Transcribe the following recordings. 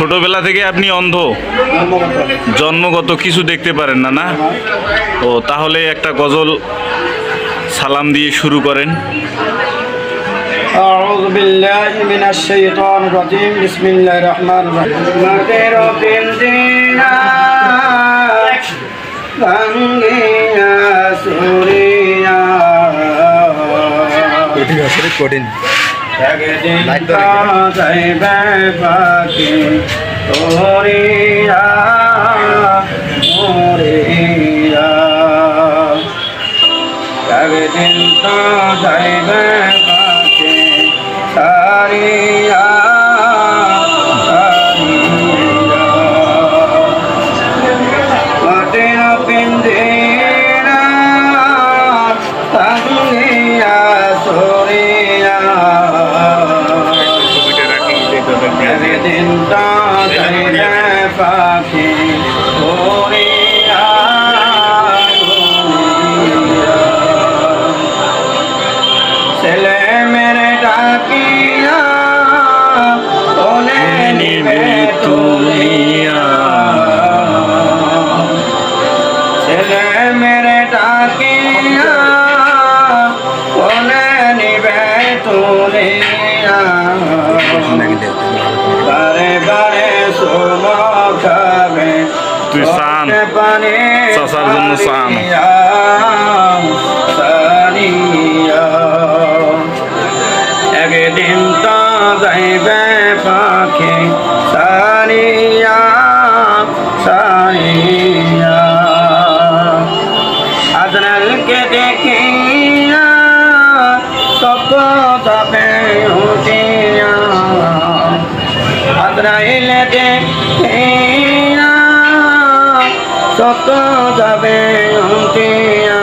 ছোটবেলা থেকে আপনি অন্ধ? জন্মগত কিছু দেখতে পারেন না, না? ও তাহলে একটা গজল সালাম দিয়ে শুরু করেন। أعوذ بالله من الشيطان الرجيم بسم الله الرحمن الرحيم مغفر بالدينا بانگيا سوريا কোডিন জগদিতা যাইবে পাখি তোরিয়া মোরিয়া জগদিতা যাইবে পাখি সারিয়া সারিয়া মাটির পিঞ্জিরা ভাঙ্গিয়া সরিয়া দিনটা যাইবে পাখি ওরিয়া ছেলে মেরে ডাকিয়া কোলে নিবে তুলিয়া ছেলে মেরে ডাকিয়া কোলে নিবে তুলিয়া বারে বারে সুমখাবে তুই চান পানি চাচার জন্য চান। সারিয়া একদিন তো যাইবে পাখি সারিয়া সারিয়া আজরালকে দেখিয়া সব যাবে উঠিয়া আজরাইলে দেখিয়া সব যাবে উঠিয়া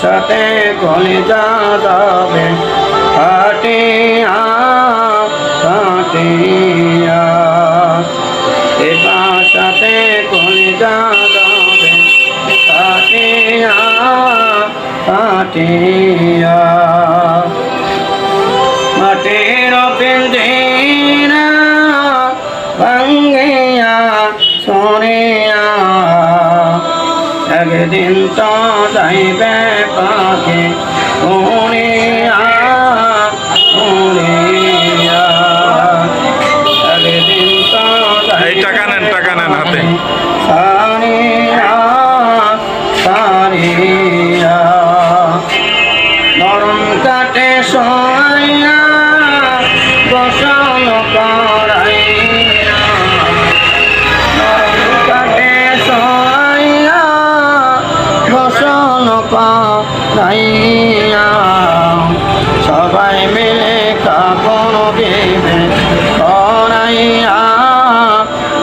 সাথে কলিজা যাবে ফাটিয়া ফাটিয়া সাথে কলিজা যাবে ফাটিয়া ফাটিয়া মাটির পিঞ্জিরা ভাঙ্গিয়া সরিয়া একদিন তো যাইবে পাখি উড়িয়া উড়িয়া একদিন তো এই টাকা নেন হাতে। সারিয়া সারিয়া নরম কাটে সইয়া বসল করাইয়া নরম কাটে সইয়া বসল করাইয়া সবাই মিলে কাপড় দিবে করাইয়া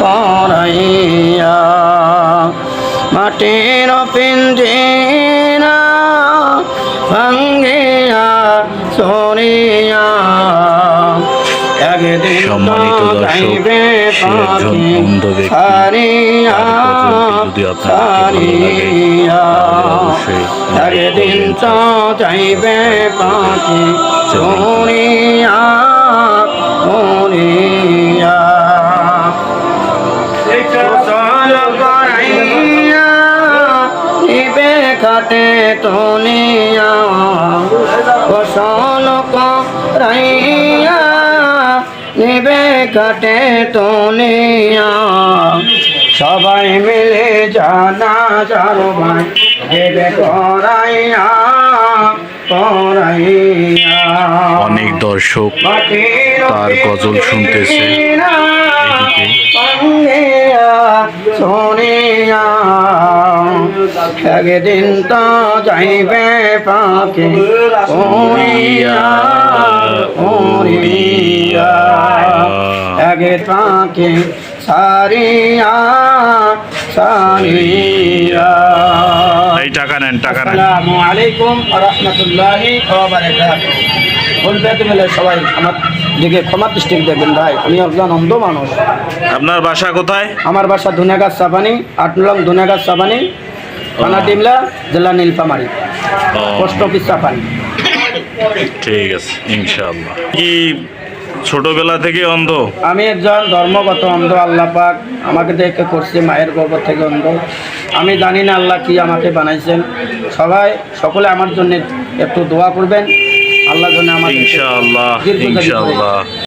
করাইয়া মাটির পিঞ্জিরা ভাঙ্গিয়া সরিয়া একদিন সম্মানিত দর্শক, সে একজন অন্ধ ব্যক্তি। সারিয়া যদি আপনাদের ভালো লাগে তাহলে অবশ্যই একদিন তো যাইবে পাখি সরিয়া সরিয়া গোসল করাইয়া নিবে খাটে তুলিয়া গোসল করাইয়া নিবে খাটে তুলিয়া সবাই মিলে জানা যারো ভাই দেবে করাইয়া করাইয়া অনেক দর্শক তার গজল শুনতেছে। এদিকে সোনিয়া একদিন তো যাইবে পাখি ওড়িয়া ওড়িয়া আগে পাখি সারিয়া সারিয়া। এই টাকা নেন। আসসালামু আলাইকুম ওয়া রাহমাতুল্লাহি ওয়া বারাকাতুহু। বলবে তুমি সবাই আমার দিকে ক্ষমা দৃষ্টি দেখবেন ভাই, আমি একজন অন্ধ মানুষ। আপনার বাসা কোথায়? আমার বাসা ধুনিয়াগাছ সাবানি, 8 নং ধুনিয়াগাছ সাবানি, থানা টিমলা, জেলা নীলফামারী, পোস্ট অফিস সাবানি। ঠিক আছে ইনশাআল্লাহ। কি ছোটবেলা থেকে অন্ধ? আমি একজন ধর্মগত অন্ধ। আল্লাহ পাক আমাকে দেখে করছে মায়ের গর্ভ থেকে অন্ধ। আমি জানি না আল্লাহ কি আমাকে বানাইছেন। সকলে আমার জন্য একটু দোয়া করবেন, আল্লাহ জন্য আমাকে ইনশাআল্লাহ, দীর্ঘজীবী করে। ইনশাআল্লাহ।